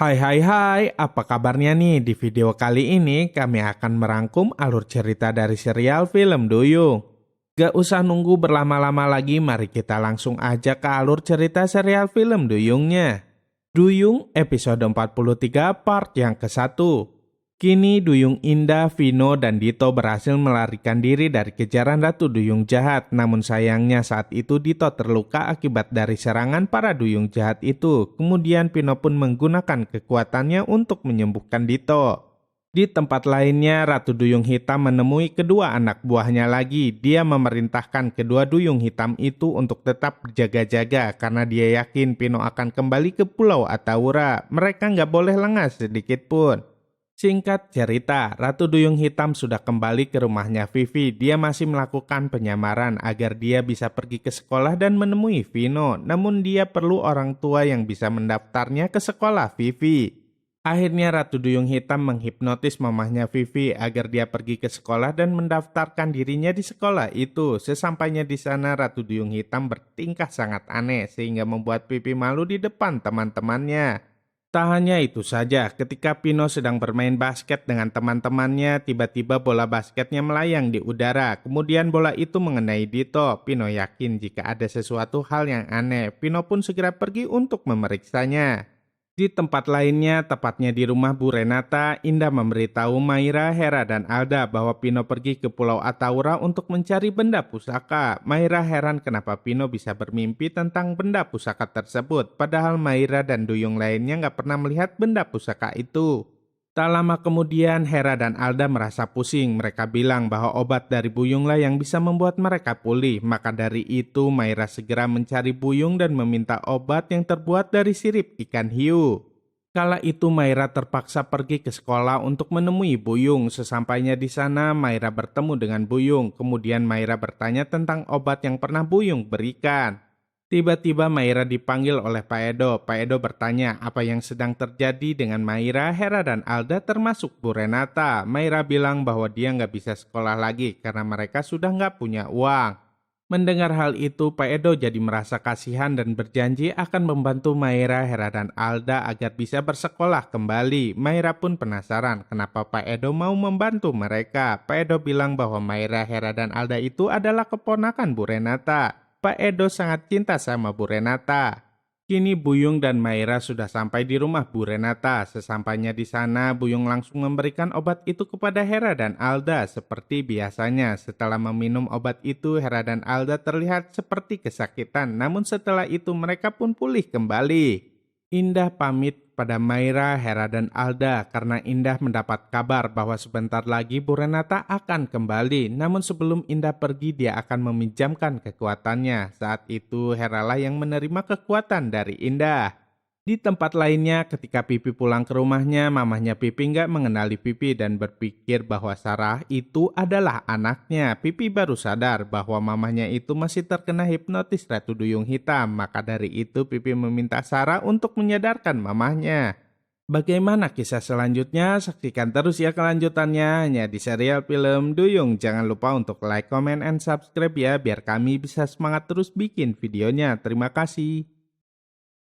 Hai hai hai, apa kabarnya nih? Di video kali ini kami akan merangkum alur cerita dari serial film Duyung. Gak usah nunggu berlama-lama lagi, mari kita langsung aja ke alur cerita serial film Duyungnya. Duyung episode 43 part yang ke-1. Kini Duyung Indah, Vino, dan Dito berhasil melarikan diri dari kejaran Ratu Duyung jahat. Namun sayangnya saat itu Dito terluka akibat dari serangan para Duyung jahat itu. Kemudian Vino pun menggunakan kekuatannya untuk menyembuhkan Dito. Di tempat lainnya, Ratu Duyung Hitam menemui kedua anak buahnya lagi. Dia memerintahkan kedua Duyung Hitam itu untuk tetap berjaga-jaga karena dia yakin Vino akan kembali ke Pulau Atawura. Mereka nggak boleh lengah sedikit pun. Singkat cerita, Ratu Duyung Hitam sudah kembali ke rumahnya Vivi. Dia masih melakukan penyamaran agar dia bisa pergi ke sekolah dan menemui Vino. Namun dia perlu orang tua yang bisa mendaftarnya ke sekolah Vivi. Akhirnya Ratu Duyung Hitam menghipnotis mamahnya Vivi agar dia pergi ke sekolah dan mendaftarkan dirinya di sekolah itu. Sesampainya di sana, Ratu Duyung Hitam bertingkah sangat aneh sehingga membuat Vivi malu di depan teman-temannya. Tak hanya itu saja, ketika Pino sedang bermain basket dengan teman-temannya, tiba-tiba bola basketnya melayang di udara. Kemudian bola itu mengenai Dito. Pino yakin jika ada sesuatu hal yang aneh. Pino pun segera pergi untuk memeriksanya. Di tempat lainnya, tepatnya di rumah Bu Renata, Indah memberitahu Maira, Hera, dan Alda bahwa Pino pergi ke Pulau Atawura untuk mencari benda pusaka. Maira heran kenapa Pino bisa bermimpi tentang benda pusaka tersebut, padahal Maira dan Duyung lainnya nggak pernah melihat benda pusaka itu. Tak lama kemudian, Hera dan Alda merasa pusing. Mereka bilang bahwa obat dari Buyunglah yang bisa membuat mereka pulih. Maka dari itu, Maira segera mencari Buyung dan meminta obat yang terbuat dari sirip ikan hiu. Kala itu, Maira terpaksa pergi ke sekolah untuk menemui Buyung. Sesampainya di sana, Maira bertemu dengan Buyung. Kemudian Maira bertanya tentang obat yang pernah Buyung berikan. Tiba-tiba Maira dipanggil oleh Pak Edo. Pak Edo bertanya apa yang sedang terjadi dengan Maira, Hera, dan Alda termasuk Bu Renata. Maira bilang bahwa dia nggak bisa sekolah lagi karena mereka sudah nggak punya uang. Mendengar hal itu, Pak Edo jadi merasa kasihan dan berjanji akan membantu Maira, Hera, dan Alda agar bisa bersekolah kembali. Maira pun penasaran kenapa Pak Edo mau membantu mereka. Pak Edo bilang bahwa Maira, Hera, dan Alda itu adalah keponakan Bu Renata. Pak Edo sangat cinta sama Bu Renata. Kini Buyung dan Maira sudah sampai di rumah Bu Renata. Sesampainya di sana, Buyung langsung memberikan obat itu kepada Hera dan Alda. Seperti biasanya, setelah meminum obat itu, Hera dan Alda terlihat seperti kesakitan. Namun setelah itu mereka pun pulih kembali. Indah pamit pada Maira, Hera, dan Alda karena Indah mendapat kabar bahwa sebentar lagi Bu Renata akan kembali. Namun sebelum Indah pergi, dia akan meminjamkan kekuatannya. Saat itu Heralah yang menerima kekuatan dari Indah. Di tempat lainnya, ketika Pipi pulang ke rumahnya, mamahnya Pipi nggak mengenali Pipi dan berpikir bahwa Sarah itu adalah anaknya. Pipi baru sadar bahwa mamahnya itu masih terkena hipnotis Ratu Duyung Hitam. Maka dari itu Pipi meminta Sarah untuk menyadarkan mamahnya. Bagaimana kisah selanjutnya? Saksikan terus ya kelanjutannya hanya di serial film Duyung. Jangan lupa untuk like, comment, and subscribe ya biar kami bisa semangat terus bikin videonya. Terima kasih.